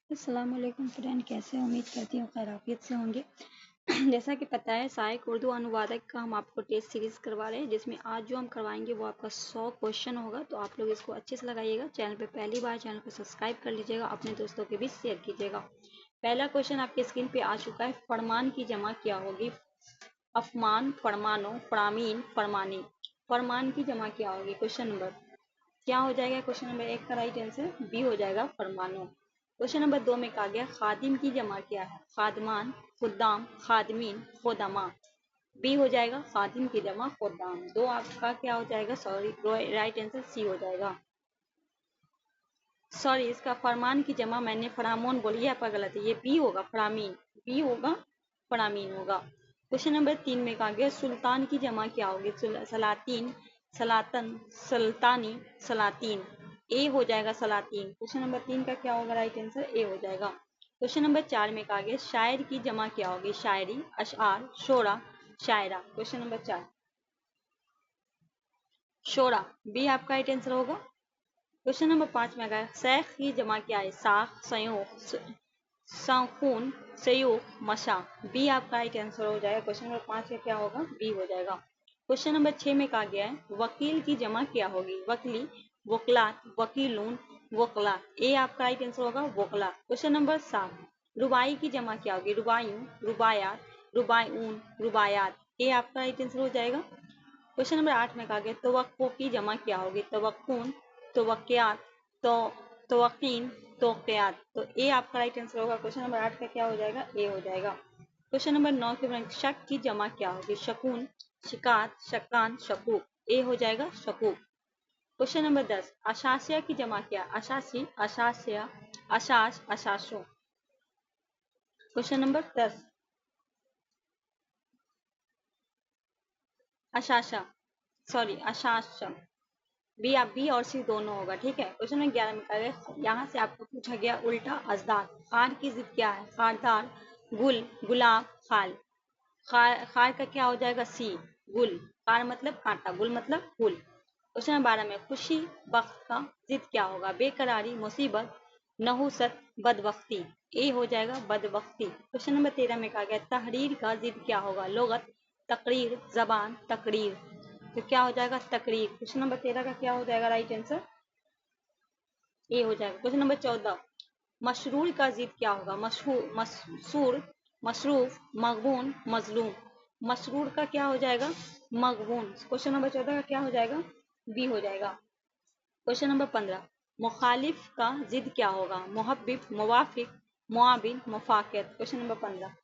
अस्सलाम वालेकुम फ्रेंड, कैसे हो? उम्मीद करती हूँ खैरियत से होंगे। जैसा कि पता है, सहायक उर्दू अनुवादक का हम आपको टेस्ट सीरीज करवा रहे हैं, जिसमें आज जो हम करवाएंगे वो आपका 100 क्वेश्चन होगा। तो आप लोग इसको अच्छे से लगाइएगा। चैनल पे पहली बार, चैनल को सब्सक्राइब कर लीजिएगा, अपने दोस्तों के बीच शेयर कीजिएगा। पहला क्वेश्चन आपके स्क्रीन पे आ चुका है। फरमान की जमा क्या होगी? अफमान, फरमानो, फरामीन, फरमानी। फरमान की जमा क्या होगी? क्वेश्चन नंबर क्या हो जाएगा? क्वेश्चन नंबर 1 का राइट आंसर बी हो जाएगा, फरमानो। क्वेश्चन नंबर 2 में कहा गया खादिम की जमा क्या है? खादमान, खुद्दाम, खादमीन, खुदमा। बी हो जाएगा खादिम की जमा खुद्दाम। दो आपका क्या हो जाएगा? सॉरी, राइट आंसर सी हो जाएगा। सॉरी, इसका फरमान की जमा मैंने फरामोन बोली है, आपका गलत है। ये बी होगा, फरामीन। बी होगा, फरामीन होगा। क्वेश्चन नंबर 3 में कहा गया सुल्तान की जमा क्या होगी? सलातीन, सलातन, सुल्तानी, सलातीन। ए हो जाएगा सलातीन। क्वेश्चन नंबर 3 का क्या होगा? राइट आंसर ए हो जाएगा। क्वेश्चन नंबर 4 में कहा गया शायर की जमा क्या होगी? शायरी, अशआर, शोरा, शायरा। क्वेश्चन नंबर 4 शोरा। बी आपका राइट आंसर होगा। क्वेश्चन नंबर 5 में अगर सैख की जमा क्या है? साख, संयोग, साखून, सयूख, मशा। बी आपका राइट आंसर हो जाएगा। क्वेश्चन नंबर 5 का क्या होगा? बी हो जाएगा। क्वेश्चन नंबर 6 में कहा गया है वकील की जमा क्या होगी? वकली, वकलात, वकीलून, वकला। ए आपका राइट आंसर होगा, वकला। क्वेश्चन नंबर 7 रुबाई की जमा क्या होगी? रुबायूं, रुबायात, रुबायून, रुबायात। ए आपका राइट आंसर हो जाएगा। क्वेश्चन नंबर 8 में कहा गया तवक्को की जमा क्या होगी? तवक्कून, तवक्कियात, तो तवक्कीन, तोक़ियात। तो ए आपका राइट आंसर होगा। क्वेश्चन नंबर 8 का क्या हो जाएगा? ए हो जाएगा। क्वेश्चन नंबर 9 के बाद शक की जमा क्या होगी? शकून, शिकात, शक्कान, शकूक। ए हो जाएगा शकूक। क्वेश्चन नंबर 10 अशासिया की जमा क्या? अशासी, अशासिया, अशास, अशासो। क्वेश्चन नंबर 10 अशाशा, सॉरी अशाशा। बी आप बी और सी दोनों होगा, ठीक है। क्वेश्चन नंबर 11 में कहा गया यहाँ से आपको पूछा गया उल्टा अजदार। खार की जिद क्या है? खारदार, गुल, गुलाब, खाल। खार का क्या हो जाएगा? सी, गुल। खार मतलब कांटा, गुल मतलब फूल। क्वेश्चन नंबर 12 में खुशी बख्त का जिद क्या होगा? बेकरारी, मुसीबत, नहुसत, बदबख्ती। ए हो जाएगा बदबख्ती। क्वेश्चन नंबर 13 में कहा गया तहरीर का जिद क्या होगा? लुगत, तकरीर, जबान, तकरीर। तो क्या हो जाएगा? तकरीर। क्वेश्चन नंबर 13 का क्या हो जाएगा? राइट आंसर ए हो जाएगा। क्वेश्चन नंबर 14 मशरूर का जिद क्या होगा? मशहूर, मसूर, मशरूफ, मकबून, मजलूम। मशरूर का क्या हो जाएगा? मकबून। क्वेश्चन नंबर 14 का क्या हो जाएगा? बी हो जाएगा। क्वेश्चन नंबर 15 मुखालिफ का जिद क्या होगा? मुहब्बिब, मुवाफिक, मुआबिन, मुफाकिर। क्वेश्चन नंबर 15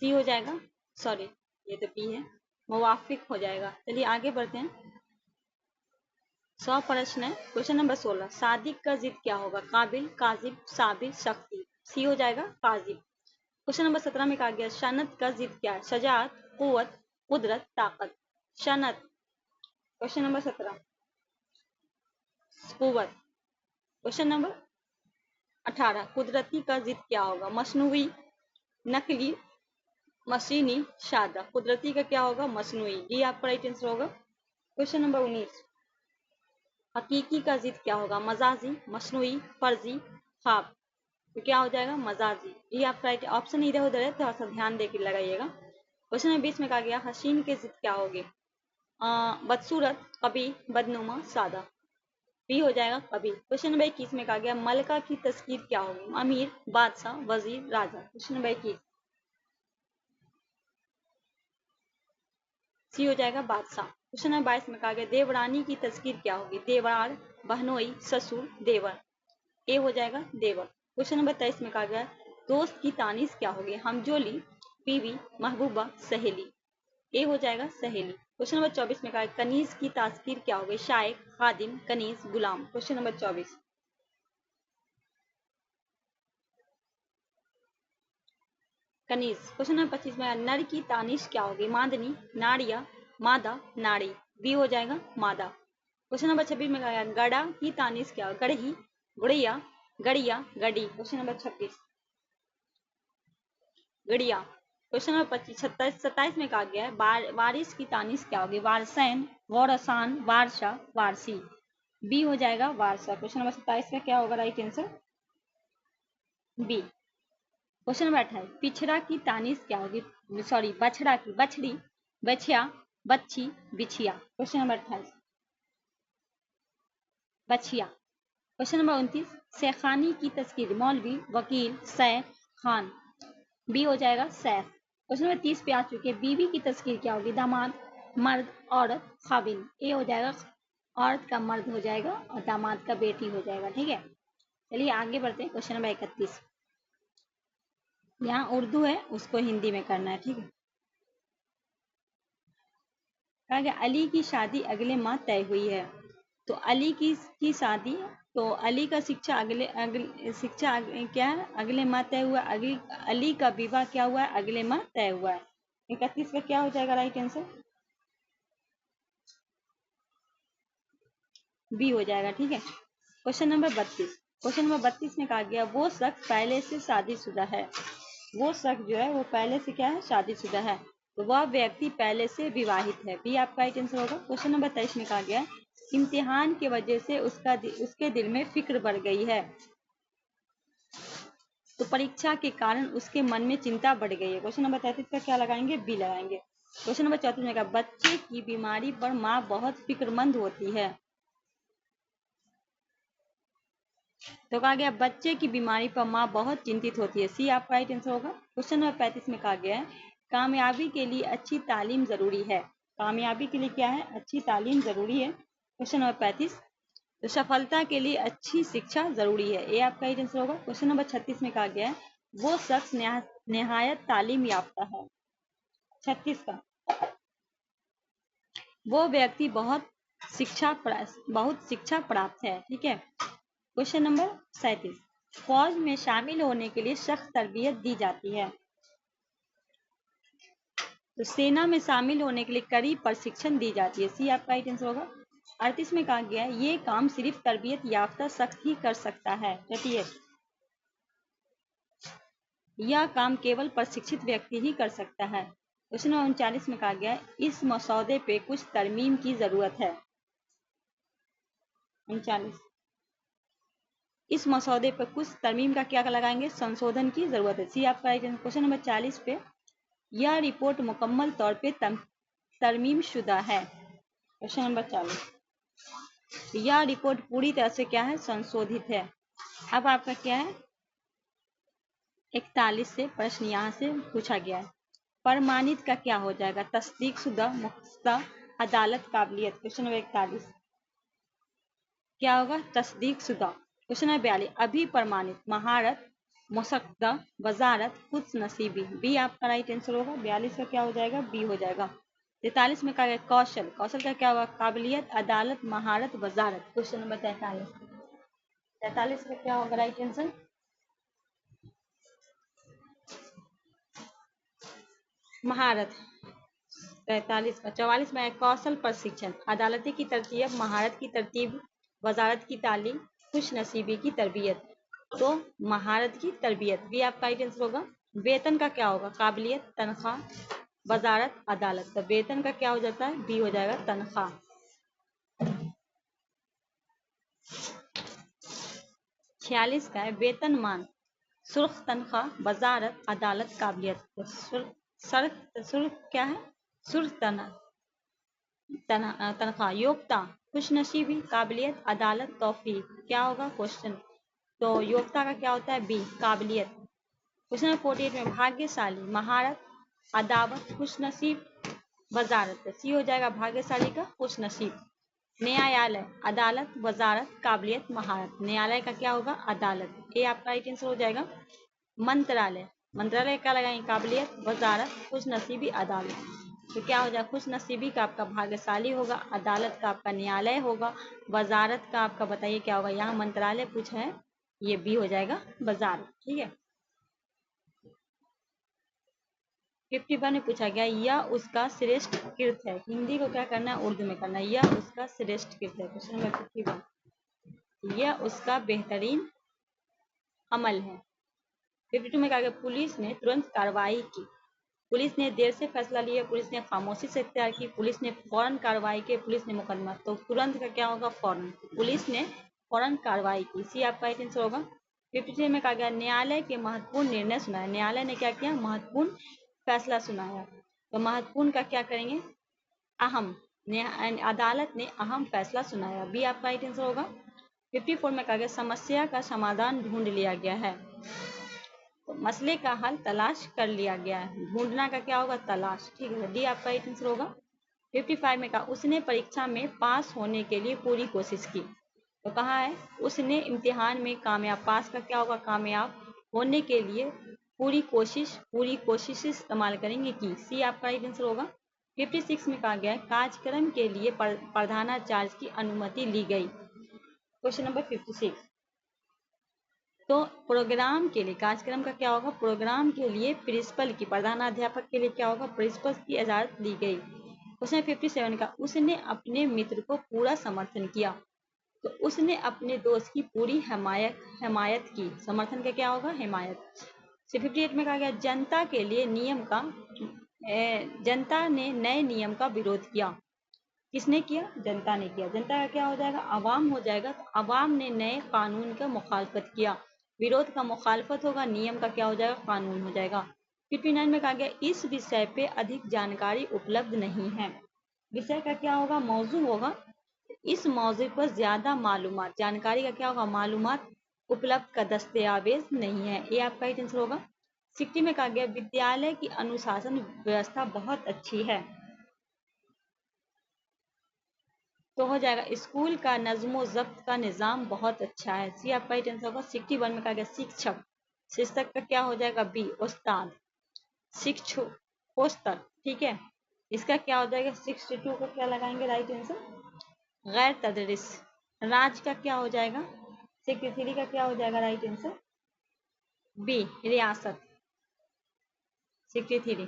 सी हो जाएगा, सॉरी ये तो बी है, मुवाफिक हो जाएगा। चलिए आगे बढ़ते हैं। 100 प्रश्न है। क्वेश्चन नंबर 16 सादिक का जिद क्या होगा? काबिल, काजिब, साबिर, शक्ति। सी हो जाएगा काजिब। क्वेश्चन नंबर 17 में कहा गया सनत का जिद क्या है? शजात, कुव्वत, कुदरत, ताकत। सनत। क्वेश्चन नंबर 17 कुव्वत। क्वेश्चन नंबर 18 कुदरती का जिद क्या होगा? मसनूई, नकली, मशीनी, सादा। कुदरती का क्या होगा? मसनूई। ये आपका राइट आंसर होगा। क्वेश्चन नंबर 19 हकीकी का जिद क्या होगा? मजाजी, मसनूई, फर्जी, ख्वाब। तो क्या हो जाएगा? मजाजी। ये आपका राइट ऑप्शन इधर उधर है, थोड़ा सा ध्यान देकर लगाइएगा। क्वेश्चन नंबर 20 में कहा गया हसीन के जिद क्या होगी? बदसूरत, कभी, बदनुमा, सादा। बी हो जाएगा कभी। क्वेश्चन नंबर 21 में कहा गया मलका की तस्कीर क्या होगी? अमीर, बादशाह, वजीर, राजा। क्वेश्चन नंबर 21 सी हो जाएगा बादशाह। क्वेश्चन नंबर 22 में कहा गया देवरानी की तस्कीर क्या होगी? देवरार, बहनोई, ससुर, देवर। ए हो जाएगा देवर। क्वेश्चन नंबर 23 में कहा गया दोस्त की तानीस क्या होगी? हमजोली, बीवी, महबूबा, सहेली। ए हो जाएगा सहेली। क्वेश्चन नंबर 24 में कहा कनीज की तास्कीर क्या होगी? शायक, खादिम, कनीज, गुलाम। क्वेश्चन नंबर 24 कनीज। क्वेश्चन नंबर 25 में नर की तानीश क्या होगी? मादनी, नारिया, मादा, नाड़ी। बी हो जाएगा मादा। क्वेश्चन नंबर 26 में कहा गड़ा की तानीश क्या होगी? गढ़ी, गुड़िया, गड़िया, गड़ी। क्वेश्चन नंबर 26 गड़िया। क्वेश्चन नंबर 25 27 में कहा गया है वारिस की तानीश क्या होगी? वारसैन, वारसान, वारसा, वारसी। बी हो जाएगा वारसा। क्वेश्चन नंबर 27 का क्या होगा right answer? B. Question number 28, पिछड़ा की तानीस क्या होगी? सॉरी, बछड़ा की बछड़ी, बछिया, बच्ची, बिछिया। क्वेश्चन नंबर 28 बछिया। क्वेश्चन नंबर 29, शेखानी की तस्कीर मौलवी, वकील, सैफ, खान। बी हो जाएगा सैफ। क्वेश्चन नंबर 30 पे आ चुके, बीवी की तस्कीर क्या होगी? दामाद, मर्द, औरत, खाविन। ए हो जाएगा औरत का मर्द हो जाएगा और दामाद का बेटी हो जाएगा। ठीक है, चलिए आगे बढ़ते हैं। क्वेश्चन नंबर 31, यहाँ उर्दू है, उसको हिंदी में करना है। ठीक है, कहा गया अली की शादी अगले माह तय हुई है। तो अली की शादी, तो अली का शिक्षा क्या है? अगले माह तय हुआ। अली का विवाह क्या हुआ है? अगले माह तय हुआ है। 31 में क्या हो जाएगा राइट आंसर? बी हो जाएगा। ठीक है, क्वेश्चन नंबर 32, क्वेश्चन नंबर 32 में कहा गया वो शख्स पहले से शादीशुदा है। वो शख्स जो है वो पहले से क्या है? शादीशुदा है। तो वह व्यक्ति पहले से विवाहित है। बी आपका राइट आंसर होगा। क्वेश्चन नंबर 23 में कहा गया इम्तिहान की वजह से उसके दिल में फिक्र बढ़ गई है। तो परीक्षा के कारण उसके मन में चिंता बढ़ गई है। क्वेश्चन नंबर 33 का क्या लगाएंगे? बी लगाएंगे। क्वेश्चन नंबर 34 में कहा बच्चे की बीमारी पर माँ बहुत फिक्रमंद होती है। तो कहा गया बच्चे की बीमारी पर माँ बहुत चिंतित होती है। सी आपका राइट आंसर होगा। क्वेश्चन नंबर 35 में कहा गया है कामयाबी के लिए अच्छी तालीम जरूरी है। कामयाबी के लिए क्या है? अच्छी तालीम जरूरी है। क्वेश्चन नंबर 35, तो सफलता के लिए अच्छी शिक्षा जरूरी है। ए आपका राइट आंसर होगा। क्वेश्चन नंबर 36 में कहा गया है वो शख्स निहायत तालीम याफ्ता है। 36 का, वो व्यक्ति बहुत शिक्षा प्राप्त है। ठीक है, क्वेश्चन नंबर 37, फौज में शामिल होने के लिए सख्त तरबियत दी जाती है। तो सेना में शामिल होने के लिए कड़ी प्रशिक्षण दी जाती है। सी आपका राइट आंसर होगा। 38 में कहा गया है ये काम सिर्फ तरबियत याफ्ता शख्स ही कर सकता है। 38, यह काम केवल प्रशिक्षित व्यक्ति ही कर सकता है। क्वेश्चन नंबर 39 में कहा गया है इस मसौदे पे कुछ तरमीम की जरूरत है। 39, इस मसौदे पर कुछ तरमीम का क्या लगाएंगे? संशोधन की जरूरत है। सी आपका राइट आंसर। क्वेश्चन नंबर 40 पे यह रिपोर्ट मुकम्मल तौर पे तरमीम शुदा है। क्वेश्चन नंबर 40, यह रिपोर्ट पूरी तरह से क्या है? संशोधित है। अब आपका क्या है? 41 से प्रश्न यहाँ से पूछा गया है प्रमाणित का क्या हो जाएगा? तस्दीक शुदा, मुख्ता, अदालत, काबिलियत। क्वेश्चन नंबर 41 क्या होगा? तस्दीक शुदा। क्वेश्चन नंबर 42 अभी प्रमाणित, महारत, मुसक्दा, वजारत, खुद नसीबी। बी आपका राइट आंसर होगा। 42 का क्या हो जाएगा? बी हो जाएगा। 43 में कहा गया कौशल, कौशल का क्या होगा? काबिलियत, अदालत, महारत, वजारत। क्वेश्चन नंबर 43 का क्या होगा राइट आंसर? महारत। 43 का। 44 में कौशल प्रशिक्षण, अदालती की तरतीब, महारत की तरतीब, वजारत की तालीम, खुश नसीबी की तरबियत। तो महारत की तरबियत भी आपका राइट आंसर होगा। वेतन का क्या होगा? काबिलियत, तनख्वाह, वजारत, अदालत। तो वेतन का क्या हो जाता है? बी हो जाएगा, तनख्वाह। 46 का है वेतनमान, सुर्ख तनख्वाह, वजारत, अदालत, काबिलियत। तो सुर्ख क्या है? सुर्ख तनख्वाह, योग्यता, खुशनसीबी, काबिलियत, अदालत, तौफीक। क्या होगा क्वेश्चन? तो योग्यता का क्या होता है? बी, काबिलियत। क्वेश्चन नंबर 48 में भाग्यशाली, महारत, अदावत, खुशनसीब, वजारत। सी हो जाएगा भाग्यशाली का खुशनसीब। न्यायालय, अदालत, वजारत, काबिलियत, महारत। न्यायालय का क्या होगा? अदालत। ए आपका राइट आंसर हो जाएगा। मंत्रालय, मंत्रालय क्या लगाएंगे? काबिलियत, वजारत, खुशनसीबी, अदालत। तो क्या हो जाएगा? खुशनसीबी का आपका भाग्यशाली होगा, अदालत का आपका न्यायालय होगा, वजारत का आपका बताइए क्या होगा? यहाँ मंत्रालय पूछा है, ये बी हो जाएगा, वजारत। ठीक है, 51 में पूछा गया यह उसका श्रेष्ठ कृत है। हिंदी को क्या करना है? उर्दू में करना है। यह उसका श्रेष्ठ कृत है। क्वेश्चन नंबर 51, यह उसका बेहतरीन अमल है। 52 में कहा गया पुलिस ने तुरंत कार्रवाई की, पुलिस ने देर से फैसला लिया, पुलिस ने खामोशी से इख्तियार की, पुलिस ने फौरन कार्रवाई की, पुलिस ने मुकदमा। तो तुरंत का क्या होगा? फौरन। पुलिस ने फौरन कार्रवाई की। सी आपका राइट आंसर होगा। 53 में कहा गया न्यायालय के महत्वपूर्ण निर्णय सुनाया। न्यायालय ने क्या किया? महत्वपूर्ण फैसला सुनाया। तो महत्वपूर्ण का क्या करेंगे? अहम। अदालत ने अहम फैसला सुनाया। बी आपका राइट आंसर होगा। 54 में कहा गया समस्या का समाधान ढूंढ लिया गया है। तो मसले का हल तलाश कर लिया गया है। ढूंढना का क्या होगा? तलाश। ठीक है, डी आपका राइट आंसर होगा। 55 में कहा उसने परीक्षा में पास होने के लिए पूरी कोशिश की। तो कहा है उसने इम्तिहान में कामयाब, पास का क्या होगा? कामयाब होने के लिए पूरी कोशिश इस्तेमाल करेंगे की। सी आपका राइट आंसर होगा। 56 में कहा गया कार्यक्रम के लिए प्रधानाचार्य की अनुमति ली गई। Question number 56। तो प्रोग्राम के लिए, कार्यक्रम का क्या होगा? प्रोग्राम के लिए प्रिंसिपल की, प्रधानाध्यापक के लिए क्या होगा? प्रिंसिपल की इजाजत ली गई। क्वेश्चन 57 का उसने अपने मित्र को पूरा समर्थन किया। तो उसने अपने दोस्त की पूरी हिमायत की। समर्थन का क्या होगा? हिमायत। 58 में कहा गया जनता ने नए नियम का विरोध किया। किसने किया? जनता ने किया। जनता का क्या हो जाएगा? अवाम हो जाएगा। तो अवाम ने नए कानून का मुखालफत किया। विरोध का मुखालफत होगा, नियम का क्या हो जाएगा? कानून हो जाएगा। 59 में कहा गया इस विषय पे अधिक जानकारी उपलब्ध नहीं है। विषय का क्या होगा? मौजू होगा। इस मौजू पर ज्यादा मालूमात, जानकारी का क्या होगा? मालूमात उपलब्ध का दस्तावेज नहीं है। ये आपका ही आंसर होगा। 60 में कहा गया विद्यालय की अनुशासन व्यवस्था बहुत अच्छी है। तो हो जाएगा स्कूल का नज्मो जब्त का निज़ाम बहुत अच्छा है। सी आपका ही आंसर होगा। 61 में कहा गया शिक्षक, शिक्षक का क्या हो जाएगा? बी उस्ताद, शिक्षक। ठीक है, इसका क्या हो जाएगा? 62 का क्या लगाएंगे? राइट आंसर गैर तदरिस। राज का क्या हो जाएगा? 63 का क्या हो जाएगा? राइट आंसर बी रियासत। 63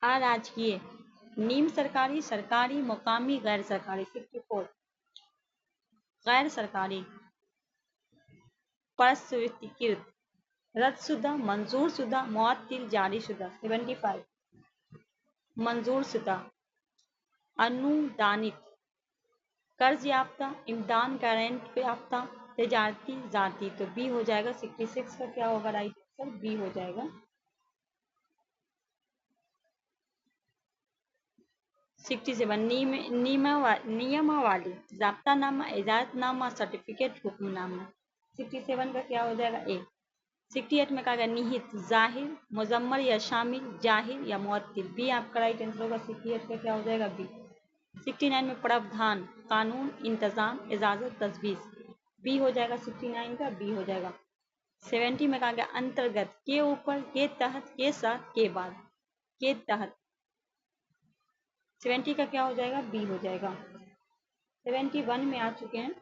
अराजकीय, नीम सरकारी, सरकारी, मुकामी, गैर सरकारी। 64 गैर सरकारी, प्रस्वीकृत, रद्दशुदा, मंजूरशुदा, मुअत्तिल, जारीशुदा। 75 मंजूरशुदा, अनुदानित, कर्ज याफ्ता, इमदान गारंट याफ्ता, तजारती, जाती। तो बी हो जाएगा। 66 का क्या होगा? राइट आंसर बी हो जाएगा। 67 नियमावली, ज़ाब्तानामा, इजाज़तनामा, सर्टिफिकेट, हुक्मनामा। 67 का क्या हो जाएगा? ए। 68 में कहा गया निहित, जाहिर, मुजम्मर या शामिल, जाहिर या मुअत्तिल। बी आपका राइट आंसर होगा। 68 का क्या हो जाएगा? बी। 69 में प्रावधान, कानून, इंतजाम, इजाजत, तजवीज़। बी हो जाएगा। 69 का बी हो जाएगा। 70 में कहा गया अंतर्गत, के ऊपर, के तहत, के साथ, के बाद, के तहत। 70 का क्या हो जाएगा? बी हो जाएगा। 71 में आ चुके हैं।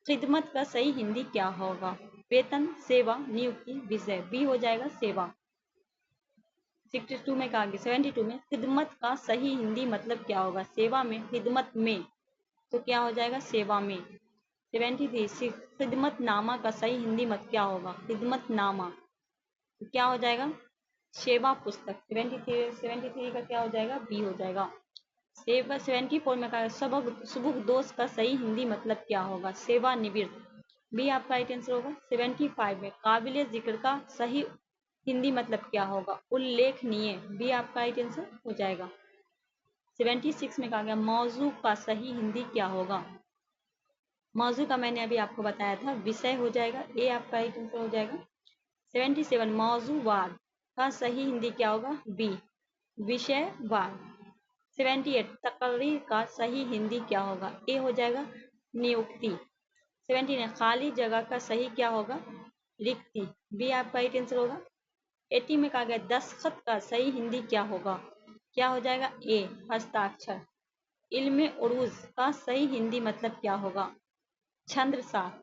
खिदमत का सही हिंदी क्या होगा? वेतन, सेवा, नियुक्ति, विषय। बी हो जाएगा सेवा। 62 में कहा गया 72 में खिदमत का सही हिंदी मतलब क्या होगा? सेवा में, खिदमत में। तो क्या हो जाएगा? सेवा में। 73 खिदमतनामा का सही हिंदी मत क्या होगा? खिदमतनामा। तो क्या हो जाएगा? सेवा पुस्तक। 73 का क्या हो जाएगा? बी हो जाएगा। 74 में कहा सुबह दोष का सही हिंदी मतलब क्या होगा? सेवानिवृत्त। बी आपका राइट आंसर होगा। 75 में काबिले जिक्र का सही हिंदी मतलब क्या होगा? उल्लेखनीय। बी आपका राइट आंसर हो जाएगा। 76 में कहा गया मौजू का सही हिंदी क्या होगा? मौजू का मैंने अभी आपको बताया था, विषय हो जाएगा। ए आपका राइट आंसर हो जाएगा। 77 मौजूवाद का सही हिंदी क्या होगा? बी विषयवाद। 78 तकरीर का सही हिंदी क्या होगा? ए हो जाएगा नियुक्ति। 79 खाली जगह का सही क्या होगा? रिक्ति। बी आपका राइट आंसर होगा। 80 में कहा गया दस्तखत का सही हिंदी क्या होगा? क्या हो जाएगा? ए हस्ताक्षर। इल्मे उरूज का सही हिंदी मतलब क्या होगा? छंदसार।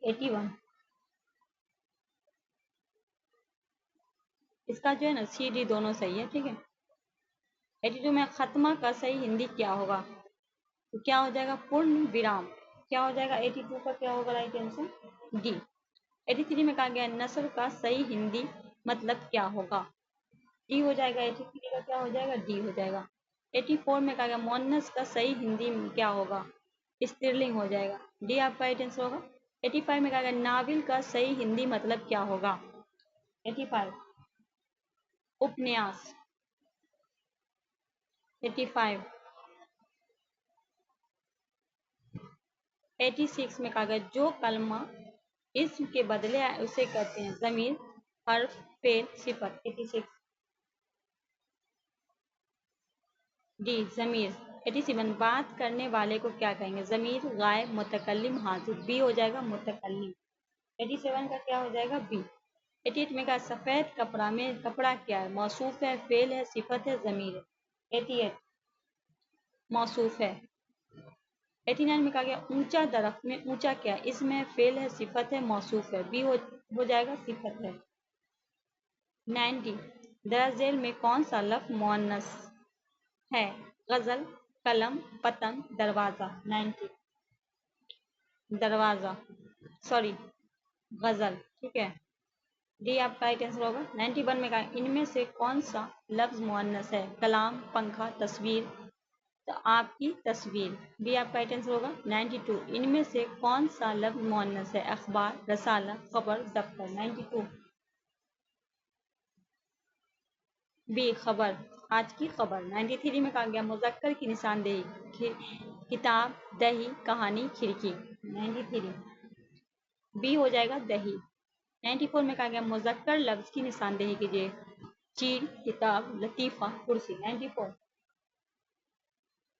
81 इसका जो है ना सी डी दोनों सही है। ठीक है। 82 में खत्मा का सही हिंदी क्या होगा? तो क्या हो जाएगा? पूर्ण विराम। क्या हो जाएगा? 82 का क्या होगा? Right answer D. 83 में कहा गया नस्र का सही हिंदी मतलब क्या होगा? ई हो जाएगा, 83 का क्या हो जाएगा, डी हो जाएगा। 84 में कहा गया मोनस का सही हिंदी में क्या होगा, स्त्रीलिंग हो जाएगा, डी आपका राइट आंसर होगा। 85 में कहा गया नाविल का सही हिंदी मतलब क्या होगा, 85 उपन्यास। 85 86 में कहा गया जो कलमा इसम के बदले आए उसे कहते हैं जमीर, हर्फ, फेल, सिफत। 86 डी जमीर। 87 बात करने वाले को क्या कहेंगे, जमीर, गायब, मुतकल्लिम, हाजिर। बी हो जाएगा मुतकल्लिम। 87 का क्या हो जाएगा, बी। 88 में कहा सफेद कपड़ा में कपड़ा क्या है, मौसूफ है, फेल है, सिफत है, जमीर है। 88 मौसूफ है। 89 में कहा गया ऊंचा दरख्त में ऊंचा क्या है, इसमें फेल है, सिफत है, मौसूफ है। बी हो जाएगा सिफत है। 90 दरअसल में कौन सा लफ्ज मुअन्नस है, गजल, कलम, पतंग, दरवाजा। 90 दरवाजा, सॉरी गजल, ठीक है, डी आपका राइट आंसर होगा। 91 में कहा इनमें से कौन सा लफ्ज मुअन्नस है, कलाम, पंखा, तस्वीर। तो आपकी तस्वीर, बी आपका राइट आंसर होगा। 92 इनमें से कौन सा लफ्ज मुअन्नस है, अखबार, रसाला, खबर, दफ्तर। 92 बी खबर, आज की खबर। 93 में कहा गया मुजक्कर की निशानदेही, किताब, दही, कहानी, खिड़की। 93 बी हो जाएगा दही। 94 में कहा गया मुजक्कर लफ्ज की निशानदेही कीजिए, चील, किताब, लतीफ़ा, कुर्सी। 94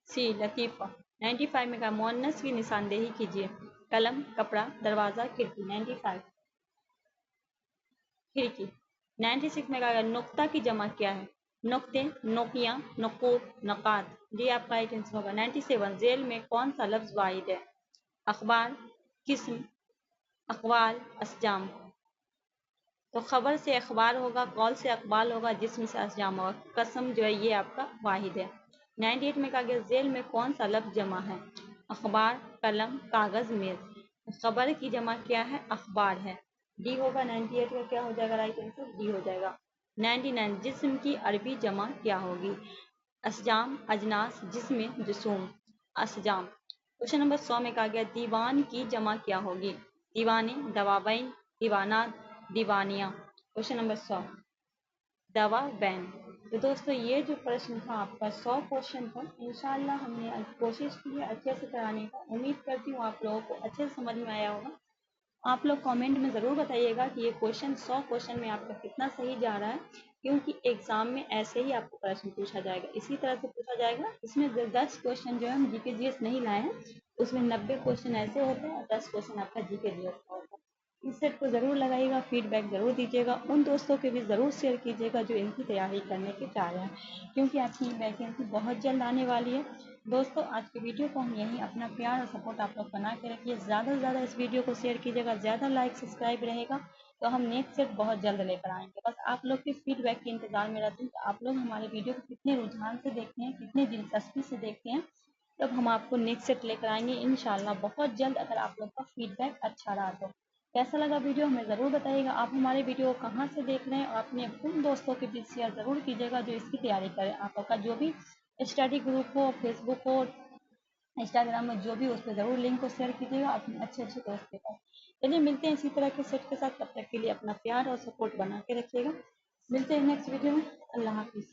सी लतीफ़ा। 95 में कहा मुअन्नस की निशानदेही कीजिए, कलम, कपड़ा, दरवाजा, खिड़की। 95 खिड़की। 96 में कहा गया नुक्ता की जमा क्या है, नुक्ते, नोकिया, नकूत, नकात। डी आपका राइट आंसर होगा। 97 जेल में कौन सा लफ्ज वाहिद है, अखबार, किस्म, अखबार, असजाम। तो खबर से अखबार होगा, कौल से अखबार होगा, जिस्म से असजाम होगा। कसम जो है ये आपका वाहिद है। 98 में कहा गया जेल में कौन सा लफ्ज जमा है, अखबार, कलम, कागज, मेज। खबर की जमा क्या है, अखबार है, डी होगा। 98 का क्या हो जाएगा राइट आंसर, डी हो जाएगा। 99 जिस्म की अरबी जमा क्या होगी, असजाम, अजनास, जिस्म, जुसूम, असजाम। क्वेश्चन नंबर 100 में कहा गया दीवान की जमा क्या होगी, दीवाने, दवाबैन, दीवानात, दीवानिया। क्वेश्चन नंबर 100 दवा बैन। तो दोस्तों ये जो प्रश्न था आपका 100 क्वेश्चन था, इंशाल्लाह हमने आज कोशिश की है अच्छे से कराने का। उम्मीद करती हूँ आप लोगों को अच्छे से समझ में आया होगा। आप लोग कमेंट में ज़रूर बताइएगा कि ये क्वेश्चन 100 क्वेश्चन में आपका कितना सही जा रहा है, क्योंकि एग्जाम में ऐसे ही आपको प्रश्न पूछा जाएगा, इसी तरह से पूछा जाएगा। इसमें 10 क्वेश्चन जो है हम जीके जीएस नहीं लाए हैं, उसमें 90 क्वेश्चन ऐसे होते हैं और 10 क्वेश्चन आपका जीके जीएस का होता है। इस सेट को ज़रूर लगाइएगा, फीडबैक ज़रूर दीजिएगा, उन दोस्तों के भी ज़रूर शेयर कीजिएगा जो इनकी तैयारी करने के चाह रहे हैं, क्योंकि आपकी वैकेंसी बहुत जल्द आने वाली है। दोस्तों आज की वीडियो को हम यहीं अपना प्यार और सपोर्ट आप लोग बना के रखिए, ज़्यादा से ज़्यादा इस वीडियो को शेयर कीजिएगा, ज़्यादा लाइक सब्सक्राइब रहेगा तो हम नेक्स्ट सेट बहुत जल्द लेकर आएंगे। बस आप लोग के फीडबैक के इंतजार में रहते हैं कि आप लोग हमारे वीडियो को कितने रुझान से देखते हैं, कितने दिलचस्पी से देखते हैं, तब हम आपको नेक्स्ट सेट लेकर आएंगे इंशाल्लाह बहुत जल्द, अगर आप लोग का फीडबैक अच्छा रहा तो। कैसा लगा वीडियो हमें ज़रूर बताइएगा, आप हमारे वीडियो को कहाँ से देख रहे हैं और अपने उन दोस्तों के बीच शेयर ज़रूर कीजिएगा जो इसकी तैयारी करें। आप लोग का जो भी स्टडी ग्रुप हो, फेसबुक हो, इंस्टाग्राम में जो भी, उस पर ज़रूर लिंक को शेयर कीजिएगा अपने अच्छे अच्छे दोस्त के पास। चलिए मिलते हैं इसी तरह के सेट के साथ, तब तक के लिए अपना प्यार और सपोर्ट बना के रखिएगा। मिलते हैं नेक्स्ट वीडियो में। अल्लाह हाफिज़।